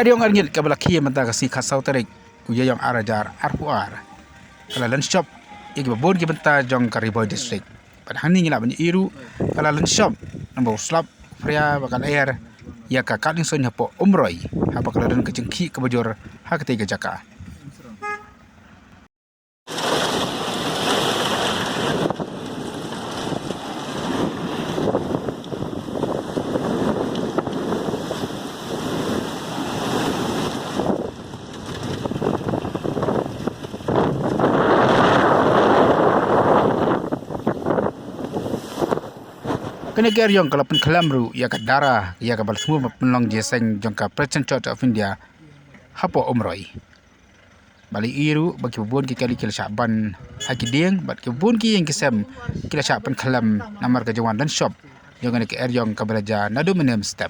Eriong arngit kabala kia mata kasi khasau tarik kuya yang arajar arpuar. Kala lunch shop igi babon ki benta jong Kariboy district. Padhani ngila banyi iru kala lunch shop nambau slap pria bakal air ya ka kaling son hapo umroi hapa kala dan kecengki kebajor ha ketiga jaka. Kena geryong kalau pun kelamru ya ka darah ya ka bal semua penlong jeseng jong ka President Church of India hapo umroi. Bali iru bagi bubun ki kali kila syaban haki dieng bat ki bubun ki yang kisem kila syaban kelam namar ke jawan dan shop jangan ke eryong ka belajar nadu menem step.